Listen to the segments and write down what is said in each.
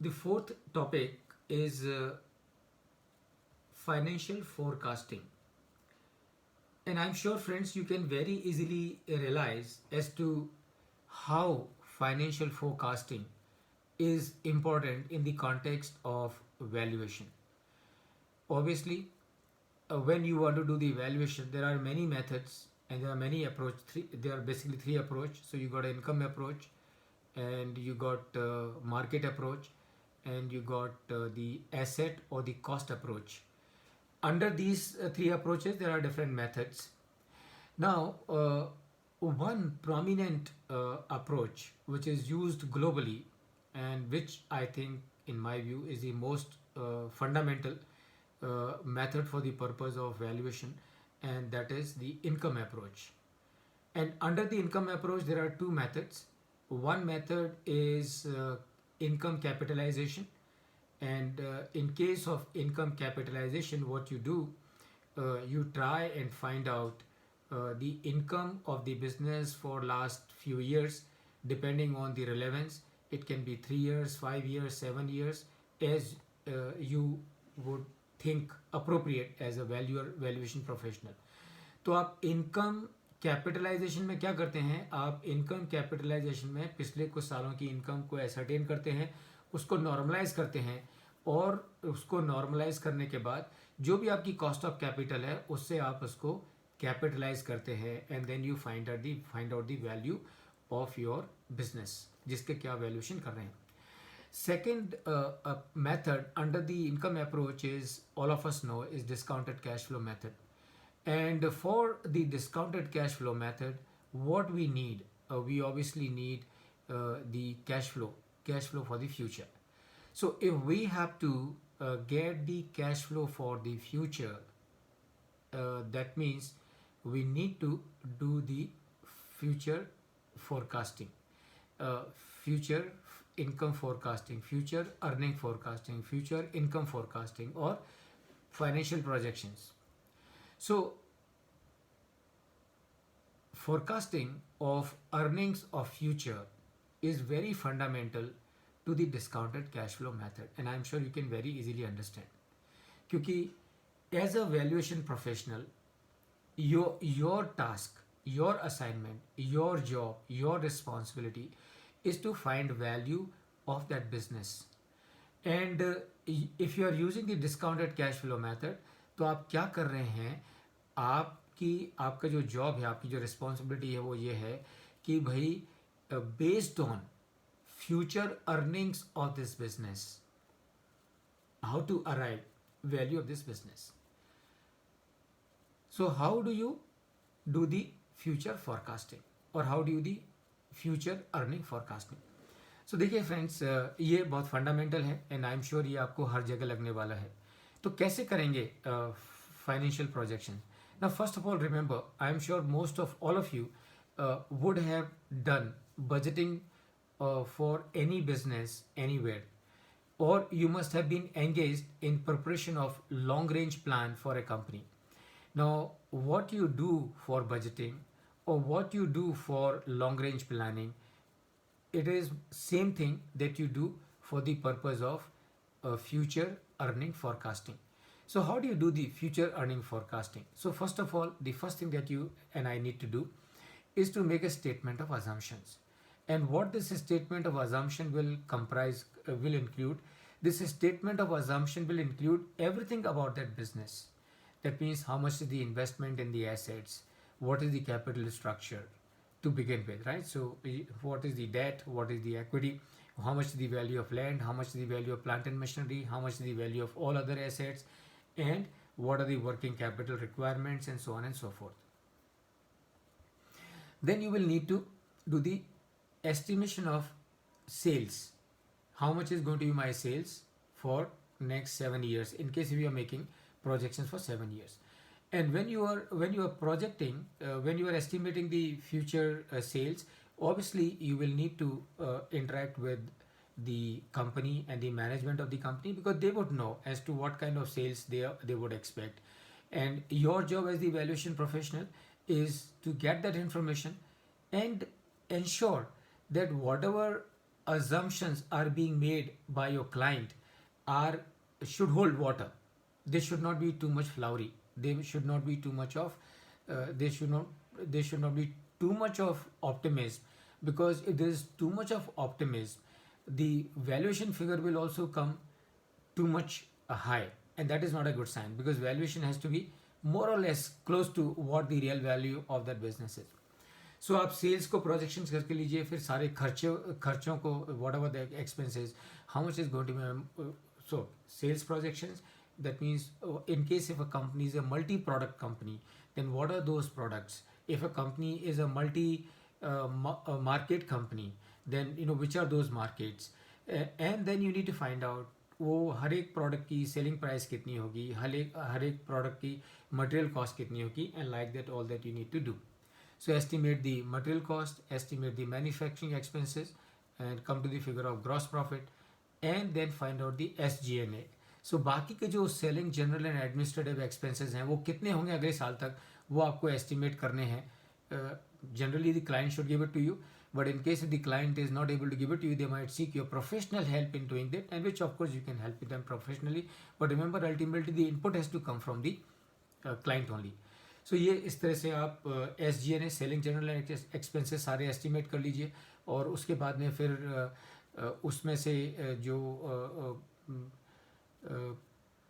The fourth topic is financial forecasting. And I'm sure, friends, you can very easily realize as to how financial forecasting is important in the context of valuation. Obviously, when you want to do the evaluation, there are many methods and there are many approach. There are basically three approach. So you got an income approach, and you got market approach, and you got the asset or the cost approach. Under these three approaches, there are different methods. Now, one prominent approach which is used globally and which I think, in my view, is the most fundamental method for the purpose of valuation, and that is the income approach. And under the income approach, there are two methods. One method is income capitalization, and in case of income capitalization, what you do, you try and find out the income of the business for last few years, depending on the relevance. It can be 3 years, 5 years, 7 years, as you would think appropriate as a valuation professional. तो आप income capitalisation में क्या करते हैं? आप income capitalisation में पिछले कुछ सालों की इनकम को एसरटेन करते हैं, उसको नॉर्मलाइज करते हैं, और उसको नॉर्मलाइज करने के बाद जो भी आपकी कॉस्ट ऑफ कैपिटल है उससे आप उसको कैपिटलाइज करते हैं, and then you find out the value of your business, जिसके क्या वैल्यूएशन कर रहे हैं. Second method under the income approach is, all of us know, is discounted cash flow method. And for the discounted cash flow method, what we need, we obviously need the cash flow for the future. So if we have to get the cash flow for the future, that means we need to do the future forecasting, future income forecasting, future earning forecasting, future income forecasting, or financial projections. So forecasting of earnings of future is very fundamental to the discounted cash flow method, and I'm sure you can very easily understand. क्योंकि as a valuation professional, your task, your assignment, your job, your responsibility is to find value of that business. And if you are using the discounted cash flow method, तो आप क्या कर रहे हैं? आपका जो job है, आपकी जो रिस्पॉन्सिबिलिटी है, वो ये है कि भाई based on future earnings of this business, how to arrive value of this business. So how do you do the future forecasting, or how do you the future earning forecasting? So देखिए friends, ये बहुत fundamental है, and I am sure ये आपको हर जगह लगने वाला है. तो कैसे करेंगे financial projection? Now first of all, remember, I am sure most of all of you would have done budgeting for any business anywhere, or you must have been engaged in preparation of long range plan for a company. Now what you do for budgeting, or what you do for long range planning, it is same thing that you do for the purpose of future earning forecasting. So how do you do the future earning forecasting? So first of all, the first thing that you and I need to do is to make a statement of assumptions. And what this statement of assumption will comprise, will include, this statement of assumption will include everything about that business. That means how much is the investment in the assets, what is the capital structure to begin with, right? So what is the debt, what is the equity, how much is the value of land, how much is the value of plant and machinery, how much is the value of all other assets, and what are the working capital requirements, and so on and so forth. Then you will need to do the estimation of sales. How much is going to be my sales for next 7 years, in case we are making projections for 7 years. And when you are projecting, when you are estimating the future sales, obviously you will need to interact with the company and the management of the company, because they would know as to what kind of sales they would expect. And your job as the valuation professional is to get that information and ensure that whatever assumptions are being made by your client are should hold water. They should not be too much flowery. They should not be too much of they should not they should not be too much of optimism, because if there is too much of optimism, the valuation figure will also come too much high, and that is not a good sign, because valuation has to be more or less close to what the real value of that business is. सो आप sales को projections करके लीजिए, फिर सारे खर्चों को, whatever the expenses, how much is going to be, so sales projections, that means in case if a company is a multi product company, then what are those products? If a company is a multi market company, then which are those markets? And then you need to find out वो हर एक product की selling price कितनी होगी, हर एक product की material cost कितनी होगी, and like that all that you need to do. So estimate the material cost, estimate the manufacturing expenses, and come to the figure of gross profit, and then find out the SG&A. So बाकी के जो selling general and administrative expenses हैं वो कितने होंगे अगले साल तक, वो आपको एस्टिमेट करने हैं. Generally the client should give it to you, but in case if the client is not able to give it to you, they might seek your professional help in doing that, and which of course you can help them professionally. But remember, ultimately the input has to come from the client only. सो ये इस तरह से आप SG&A, selling general expenses सारे estimate कर लीजिए, और उसके बाद में फिर उसमें से जो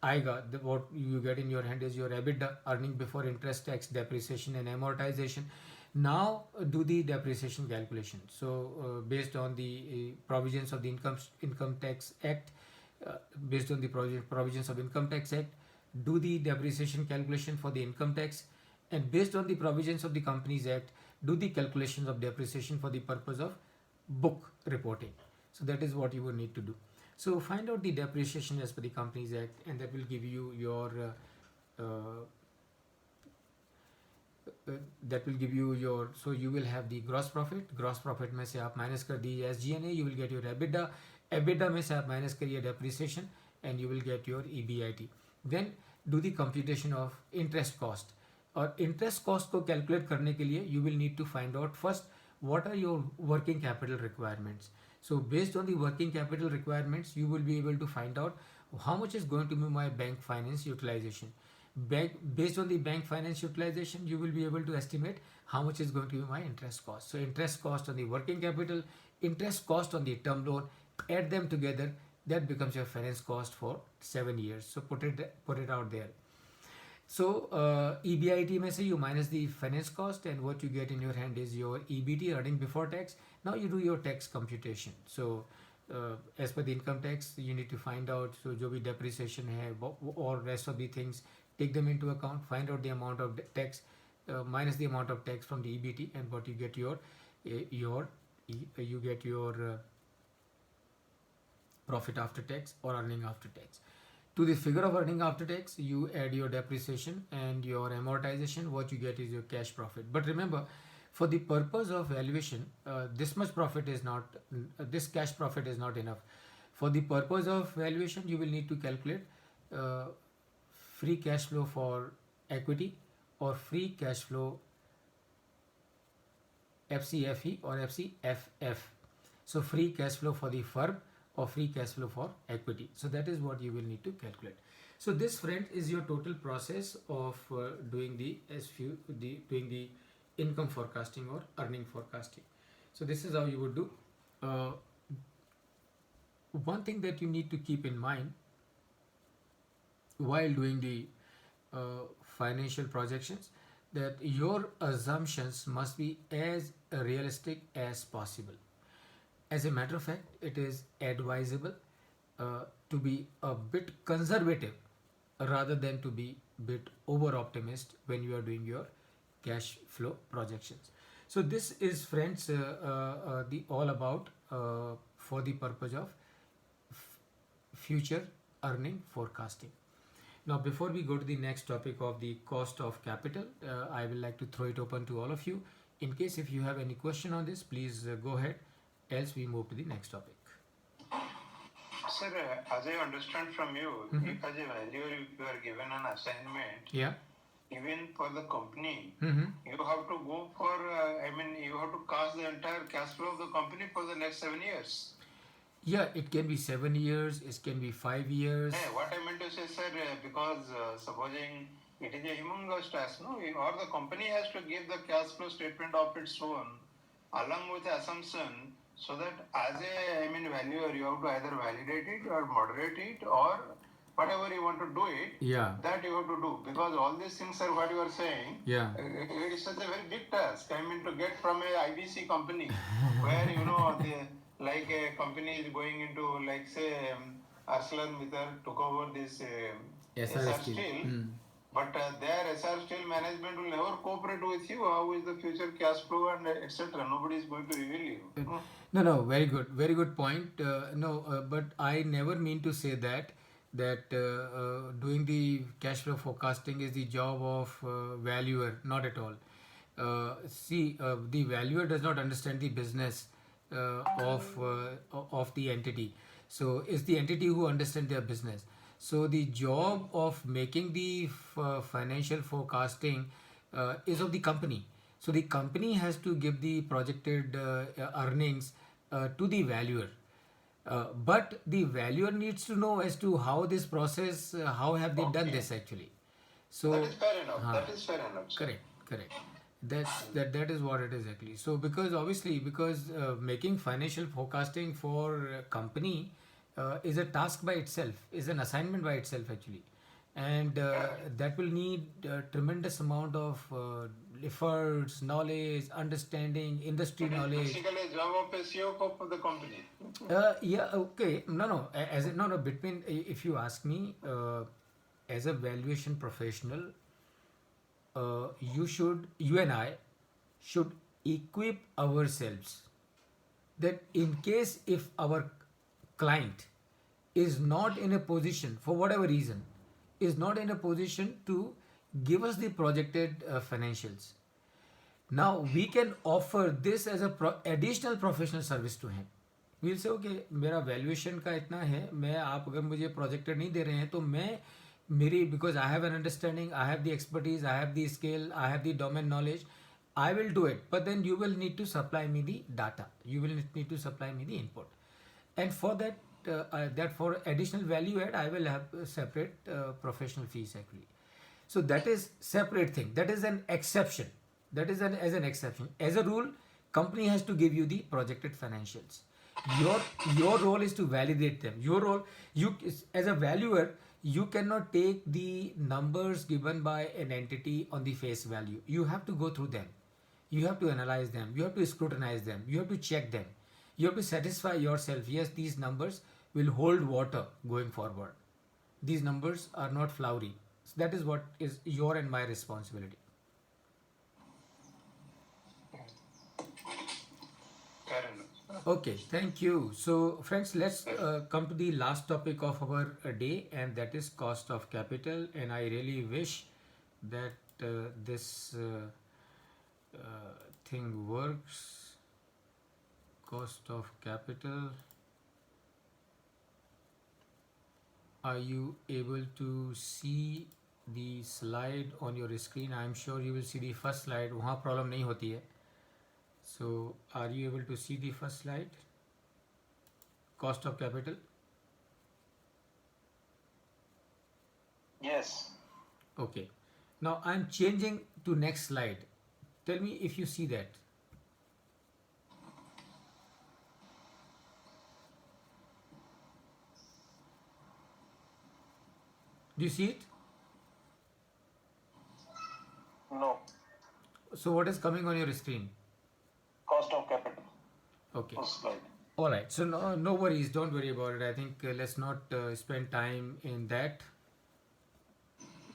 आएगा, what you get in your hand is your EBITDA, earning before interest, tax, depreciation and amortization. Now do the depreciation calculation. So based on the provisions of the Income Tax Act, based on the provisions of Income Tax Act, do the depreciation calculation for the income tax, and based on the provisions of the Companies Act, do the calculations of depreciation for the purpose of book reporting. So that is what you will need to do. So find out the depreciation as per the Companies Act, and that will give you your so you will have the gross profit में से आप minus कर दीजिए SG&A, you will get your EBITDA में से आप minus करिए depreciation, and you will get your EBIT. Then do the computation of interest cost. और interest cost को calculate करने के लिए you will need to find out first what are your working capital requirements. So based on the working capital requirements, you will be able to find out how much is going to be my bank finance utilization. Based on the bank finance utilization, you will be able to estimate how much is going to be my interest cost. So interest cost on the working capital, interest cost on the term loan, add them together, that becomes your finance cost for 7 years. So put it out there. So EBIT में से you minus the finance cost, and what you get in your hand is your EBT, earning before tax. Now you do your tax computation. So as per the income tax, you need to find out, so जो भी depreciation है or rest of the things, take them into account, find out the amount of tax, minus the amount of tax from the EBT, and what you get your profit after tax or earning after tax. To the figure of earning after tax, you add your depreciation and your amortization. What you get is your cash profit. But remember, for the purpose of valuation, this cash profit is not enough. For the purpose of valuation, you will need to calculate free cash flow for equity, or free cash flow FCFE or FCFF. So free cash flow for the firm, or free cash flow for equity. So that is what you will need to calculate. So this, friend, is your total process of doing the income forecasting or earning forecasting. So this is how you would do. One thing that you need to keep in mind while doing the financial projections, that your assumptions must be as realistic as possible. As a matter of fact, it is advisable to be a bit conservative rather than to be a bit over optimist when you are doing your cash flow projections. So this is, friends, the all about for the purpose of future earning forecasting. Now, before we go to the next topic of the cost of capital, I will like to throw it open to all of you. In case if you have any question on this, please go ahead. Else we move to the next topic. Sir, as I understand from you, if as a valuer you are given an assignment, Yeah. even for the company, Mm-hmm. you have to go for, you have to cast the entire cash flow of the company for the next 7 years. Yeah, it can be 7 years, it can be 5 years. What I meant to say, sir, because supposing it is a humongous task, no, or the company has to give the cash flow statement of its own, along with the assumption, so that as a, I mean, valuer, you have to either validate it or moderate it or whatever you want to do it, Yeah, that you have to do. Because all these things are what you are saying. yeah. It is such a very big task. I mean, to get from a IBC company where, like a company is going into, like, say, ArcelorMittal took over this SR SR Steel. Steel, Hmm. but their SR Steel management will never cooperate with you. How is the future cash flow and etc. Nobody is going to reveal you. No, no, very good point. No, but I never mean to say that doing the cash flow forecasting is the job of valuer. Not at all. See, the valuer does not understand the business of the entity. So it's the entity who understands their business. So the job of making the financial forecasting is of the company. So the company has to give the projected earnings to the valuer. But the valuer needs to know as to how this process, how have they done Okay. this actually. That So, is fair enough. huh, That is fair enough, sir. correct. That is what it is actually. So because obviously because making financial forecasting for a company is a task by itself, is an assignment by itself actually, and that will need tremendous amount of efforts, knowledge, understanding, industry It is knowledge. basically a job of a CEO of the company. Yeah, okay. No. As a, no, no. Between, if you ask me, as a valuation professional, you and I should equip ourselves that in case if our client is not in a position, for whatever reason, is not in a position to give us the projected financials, now we can offer this as a additional professional service to him. We'll say okay, मेरा valuation का इतना है, मैं आप अगर मुझे projected नहीं दे रहे हैं तो मैं मेरी because I have an understanding, I have the expertise, I have the skill, I have the domain knowledge, I will do it. But then you will need to supply me the data. You will need to supply me the input, and for that for additional value add, I will have separate professional fees actually. So that is separate thing. That is an exception. That is an exception. As a rule, company has to give you the projected financials. Your your role is to validate them. Your role, you as a valuer, you cannot take the numbers given by an entity on the face value. You have to go through them. You have to analyze them. You have to scrutinize them. You have to check them. You have to satisfy yourself. Yes, these numbers will hold water going forward. These numbers are not flowery. So that is what is your and my responsibility. Fair enough. Okay, thank you. So, friends, let's come to the last topic of our day, and that is cost of capital. And I really wish that this thing works. Cost of capital. Are you able to see the slide on your screen? I am sure you will see the first slide. वहाँ problem नहीं होती है. So, are you able to see the first slide? Cost of capital. Yes. Okay. Now I'm changing to next slide. Tell me if you see that. Do you see it? No. So what is coming on your screen? Cost of capital. Okay. First slide. All right. So no worries. Don't worry about it. I think let's not spend time in that.